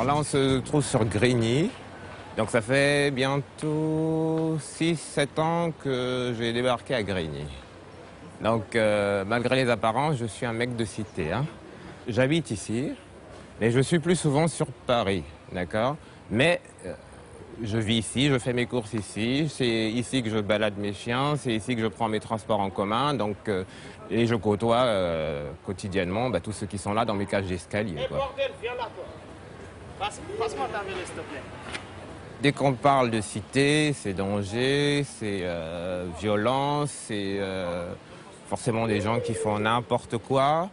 Alors là, on se trouve sur Grigny. Donc ça fait bientôt 6-7 ans que j'ai débarqué à Grigny. Donc malgré les apparences, je suis un mec de cité. Hein. J'habite ici, mais je suis plus souvent sur Paris, d'accord? Mais je vis ici, je fais mes courses ici, c'est ici que je balade mes chiens, c'est ici que je prends mes transports en commun, donc, et je côtoie quotidiennement tous ceux qui sont là dans mes cages d'escalier. Bordel, viens là, toi. Passe-moi ta vélo, s'il te plaît. Dès qu'on parle de cité, c'est danger, c'est violence, c'est forcément des gens qui font n'importe quoi.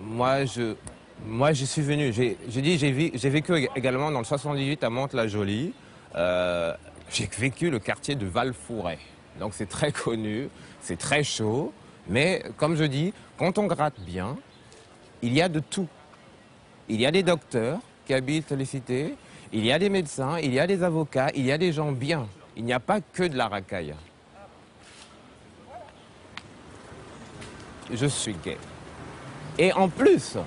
Moi, je suis venu, j'ai vécu également dans le 78 à Mantes-la-Jolie. J'ai vécu le quartier de Val-Fouret. Donc c'est très connu, c'est très chaud. Mais comme je dis, quand on gratte bien, il y a de tout. Il y a des docteurs qui habitent les cités, il y a des médecins, il y a des avocats, il y a des gens bien. Il n'y a pas que de la racaille. Je suis gay. Et en plus,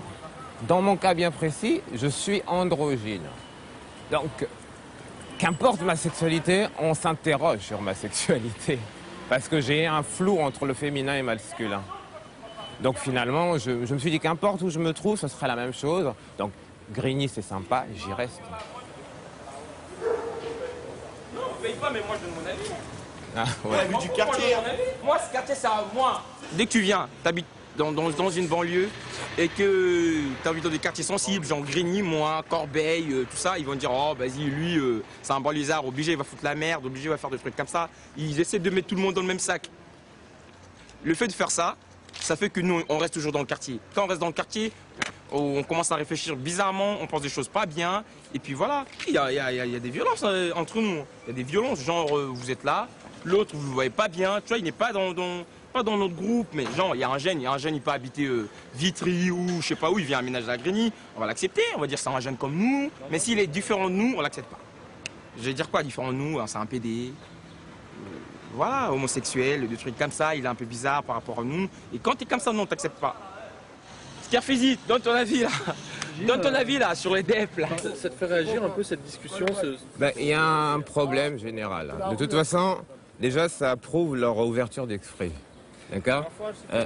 dans mon cas bien précis, je suis androgyne. Donc, qu'importe ma sexualité, on s'interroge sur ma sexualité. Parce que j'ai un flou entre le féminin et le masculin. Donc finalement, je me suis dit qu'importe où je me trouve, ce sera la même chose. Donc Grigny, c'est sympa, j'y reste. Non, on paye pas, mais moi je donne mon avis. Ah, On a vu du quartier. Moi, ce quartier, c'est à moi. Dès que tu viens, t'habites dans une banlieue et que t'habites dans des quartiers sensibles, genre Grigny, moi, Corbeil, tout ça, ils vont dire oh vas-y, lui, c'est un banlieusard, obligé, il va foutre la merde, obligé, il va faire des trucs comme ça. Ils essaient de mettre tout le monde dans le même sac. Le fait de faire ça, ça fait que nous, on reste toujours dans le quartier. Quand on reste dans le quartier, on commence à réfléchir bizarrement, on pense des choses pas bien, et puis voilà. Il y a des violences entre nous. Il y a des violences, genre vous êtes là, l'autre vous ne voyez pas bien, tu vois, il n'est pas pas dans notre groupe, mais genre il y a un jeune, il peut habiter Vitry ou je sais pas où, il vient aménager à Grigny, on va l'accepter, on va dire c'est un jeune comme nous, mais s'il est différent de nous, on l'accepte pas. Je vais dire quoi différent de nous, c'est un PD. Voilà, homosexuel, des trucs comme ça, il est un peu bizarre par rapport à nous. Et quand tu es comme ça, non, on t'accepte pas. Scarfeezy, donne ton avis là. Donne ton avis là sur les DEP là. Ça te fait réagir un peu cette discussion Il y a un problème général. De toute façon, déjà, ça prouve leur ouverture d'esprit. D'accord?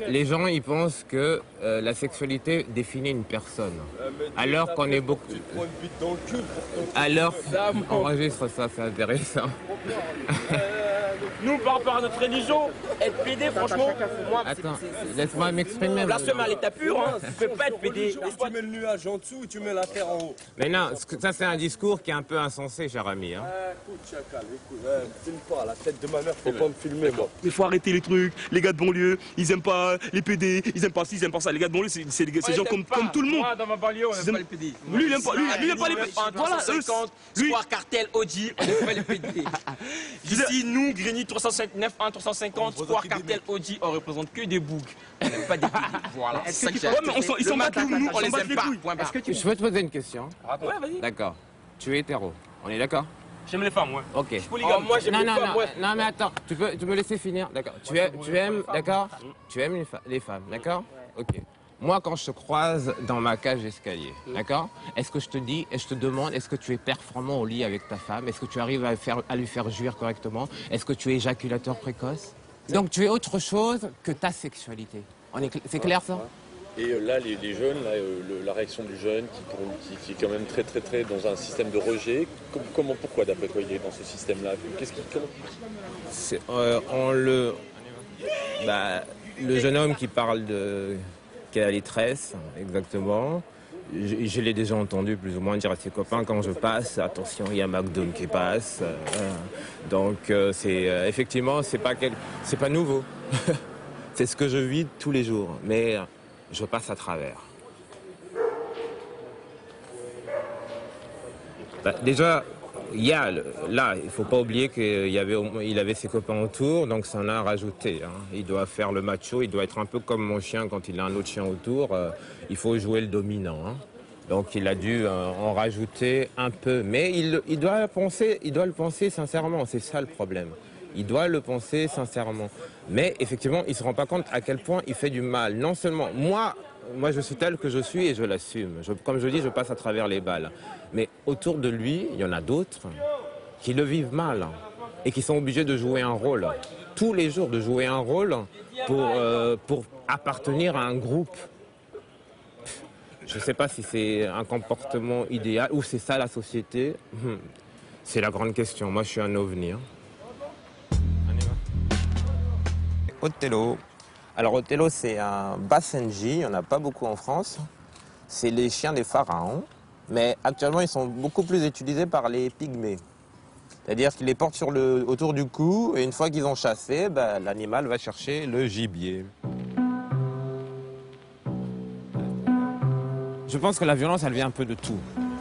Les gens, ils pensent que la sexualité définit une personne. Alors qu'on est beaucoup... Alors, enregistre ça, c'est intéressant. Nous, par rapport à notre religion, être PD, franchement, pour moi, attends, laisse-moi m'exprimer. blasphème à l'état pur, hein. Tu peux pas être PD. Tu mets le nuage en dessous ou tu mets la terre en haut. Mais non, ça c'est un discours qui est un peu insensé, cher ami. Hein. Écoute, chacal, écoute, filme pas, la tête de ma mère, faut pas me filmer, moi. Il faut arrêter les trucs, les gars de banlieue, ils aiment pas les PD, ils aiment pas ci, ils aiment pas ça. Les gars de banlieue, c'est des gens comme tout le monde. Moi, dans ma banlieue, on n'aime pas les PD. Lui, il aime pas, lui, il aime pas les PD. Voilà, eux, 350, lui. Square Cartel, OG, on n'aime pas les PD. Ici, nous, Grigny 359, 1, 350, Square Cartel, OG, on représente que des boucs. On n'aime pas des PD. Voilà, c'est ça que j'ai. Ouais, mais ils s'en battent nous, On on les les aime aime pas. pas. Point barre. Je peux te poser une question? Ouais, vas-y. D'accord. Tu es hétéro. On est d'accord? J'aime les femmes, ouais. Ok. Je suis polygame. Moi, j'aime Non, les non, femmes, non, ouais. non, mais attends, tu peux me laisser finir, d'accord. Tu aimes, d'accord. Tu aimes les femmes, d'accord. Ok. Moi, quand je te croise dans ma cage d'escalier, d'accord, est-ce que je te dis, et je te demande, est-ce que tu es performant au lit avec ta femme? Est-ce que tu arrives à lui faire jouir correctement? Est-ce que tu es éjaculateur précoce? Donc tu es autre chose que ta sexualité. C'est clair ça? Et là, les jeunes, là, la réaction du jeune qui est quand même très dans un système de rejet, pourquoi d'après toi il est dans ce système-là? Le jeune homme qui parle qui a la détresse, exactement. Je l'ai déjà entendu plus ou moins dire à ses copains quand je passe, attention, il y a McDo qui passe. Donc effectivement, c'est pas nouveau. C'est ce que je vis tous les jours, mais je passe à travers. Déjà, il ne faut pas oublier qu'il avait ses copains autour, donc ça en a rajouté. Hein. Il doit faire le macho, il doit être un peu comme mon chien quand il a un autre chien autour. Il faut jouer le dominant. Hein. Donc il a dû en rajouter un peu. Mais il doit le penser sincèrement, c'est ça le problème. Il doit le penser sincèrement. Mais effectivement, il ne se rend pas compte à quel point il fait du mal. Non seulement, moi, moi je suis tel que je suis et je l'assume. Comme je dis, je passe à travers les balles. Mais autour de lui, il y en a d'autres qui le vivent mal et qui sont obligés de jouer un rôle. Tous les jours, de jouer un rôle pour appartenir à un groupe. Je ne sais pas si c'est un comportement idéal ou c'est ça la société. C'est la grande question. Moi, je suis un ovni. Othello. Alors Othello, c'est un Basenji, il n'y en a pas beaucoup en France. C'est les chiens des pharaons, mais actuellement ils sont beaucoup plus utilisés par les pygmées. C'est-à-dire qu'ils les portent autour du cou et une fois qu'ils ont chassé, l'animal va chercher le gibier. Je pense que la violence, elle vient un peu de tout.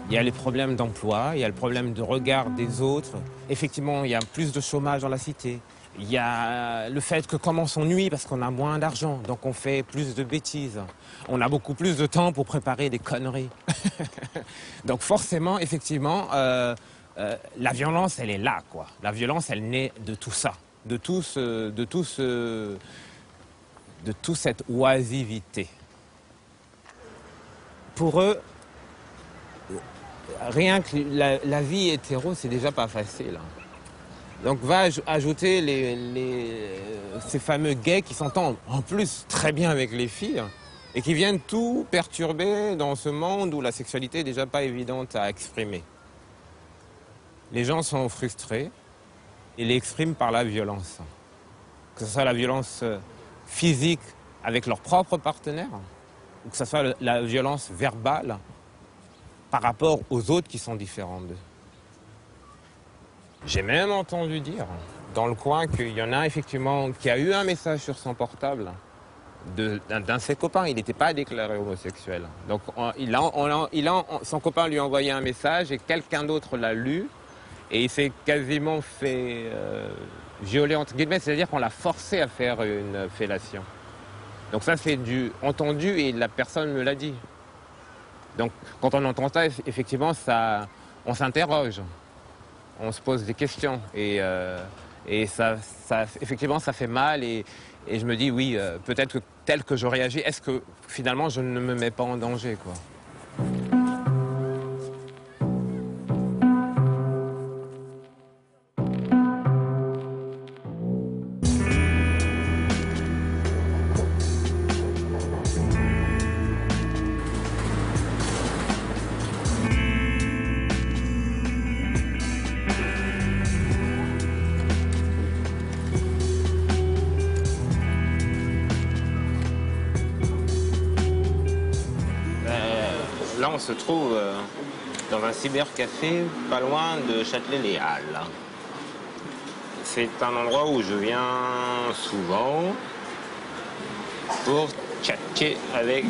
Il y a les problèmes d'emploi, il y a le problème de regard des autres. Effectivement, il y a plus de chômage dans la cité. Il y a le fait que comme on s'ennuie parce qu'on a moins d'argent, donc on fait plus de bêtises. On a beaucoup plus de temps pour préparer des conneries. Donc forcément, effectivement, la violence, elle est là, quoi. La violence, elle naît de tout ça, de toute cette oisivité. Pour eux, rien que la vie hétéro, c'est déjà pas facile. Donc va ajouter ces fameux gays qui s'entendent en plus très bien avec les filles et qui viennent tout perturber dans ce monde où la sexualité est déjà pas évidente à exprimer. Les gens sont frustrés et l'expriment par la violence. Que ce soit la violence physique avec leur propre partenaire ou que ce soit la violence verbale par rapport aux autres qui sont différents d'eux. J'ai même entendu dire dans le coin qu'il y en a effectivement qui a eu un message sur son portable d'un de ses copains. Il n'était pas déclaré homosexuel. Donc son copain lui a envoyé un message et quelqu'un d'autre l'a lu et il s'est quasiment fait violer entre guillemets, c'est-à-dire qu'on l'a forcé à faire une fellation. Donc ça c'est du entendu et la personne me l'a dit. Donc quand on entend ça, effectivement, on s'interroge. On se pose des questions et ça, effectivement, ça fait mal et je me dis, oui, peut-être que tel que je réagis, est-ce que finalement je ne me mets pas en danger, quoi. Là, on se trouve dans un cybercafé pas loin de Châtelet-Les Halles. C'est un endroit où je viens souvent pour tchatcher avec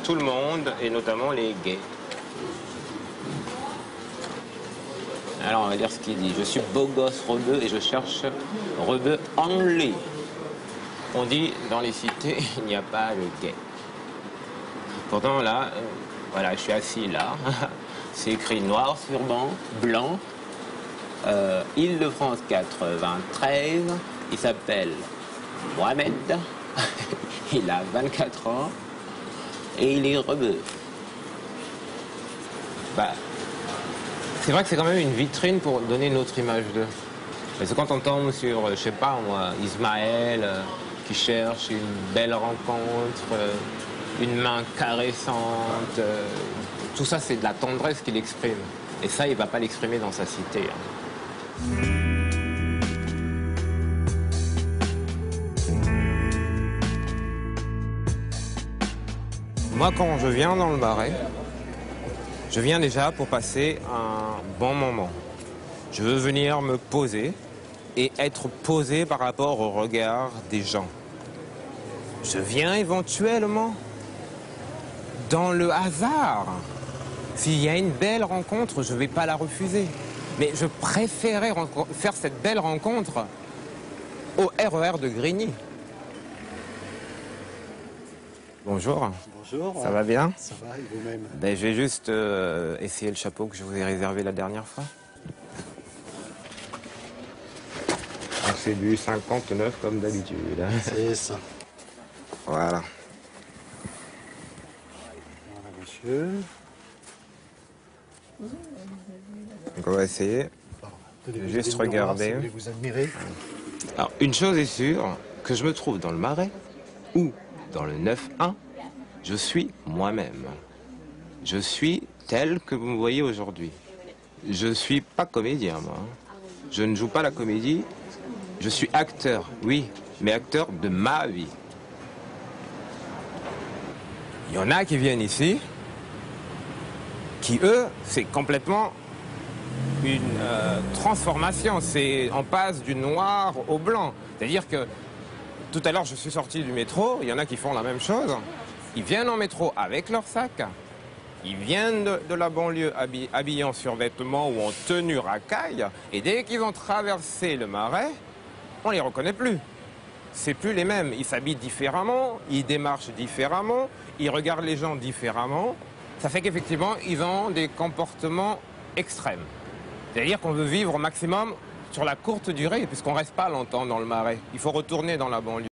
tout le monde et notamment les gays. Alors, on va dire ce qu'il dit. Je suis beau gosse rebeu et je cherche rebeu only. On dit dans les cités, il n'y a pas de gay. Pourtant, là... Voilà, je suis assis là. C'est écrit noir sur blanc. Île-de-France 93. Il s'appelle Mohamed. Il a 24 ans. Et il est rebeu. C'est vrai que c'est quand même une vitrine pour donner notre image d'eux. Parce que quand on tombe sur, je sais pas moi, Ismaël qui cherche une belle rencontre... une main caressante, tout ça c'est de la tendresse qu'il exprime. Et ça, il ne va pas l'exprimer dans sa cité. Moi, quand je viens dans le Marais, je viens déjà pour passer un bon moment. Je veux venir me poser et être posé par rapport au regard des gens. Je viens éventuellement dans le hasard. S'il y a une belle rencontre, je ne vais pas la refuser. Mais je préférais faire cette belle rencontre au RER de Grigny. Bonjour. Bonjour. Ça va bien? Ça va, et vous-même? Je vais juste essayer le chapeau que je vous ai réservé la dernière fois. C'est du 59 comme d'habitude. C'est ça. Voilà. monsieur. Donc on va essayer. Juste regarder. Vous admirez. Alors, une chose est sûre, que je me trouve dans le Marais ou dans le 9-1, je suis moi-même. Je suis tel que vous me voyez aujourd'hui. Je ne suis pas comédien, moi. Je ne joue pas la comédie. Je suis acteur, oui, mais acteur de ma vie. Il y en a qui viennent ici, qui, eux, c'est complètement une transformation. On passe du noir au blanc. C'est-à-dire que tout à l'heure, je suis sorti du métro, il y en a qui font la même chose. Ils viennent en métro avec leur sac. Ils viennent de la banlieue habillés en survêtement ou en tenue racaille. Et dès qu'ils ont traversé le Marais, on les reconnaît plus. C'est plus les mêmes. Ils s'habillent différemment, ils démarchent différemment, ils regardent les gens différemment. Ça fait qu'effectivement, ils ont des comportements extrêmes. C'est-à-dire qu'on veut vivre au maximum sur la courte durée, puisqu'on ne reste pas longtemps dans le Marais. Il faut retourner dans la banlieue.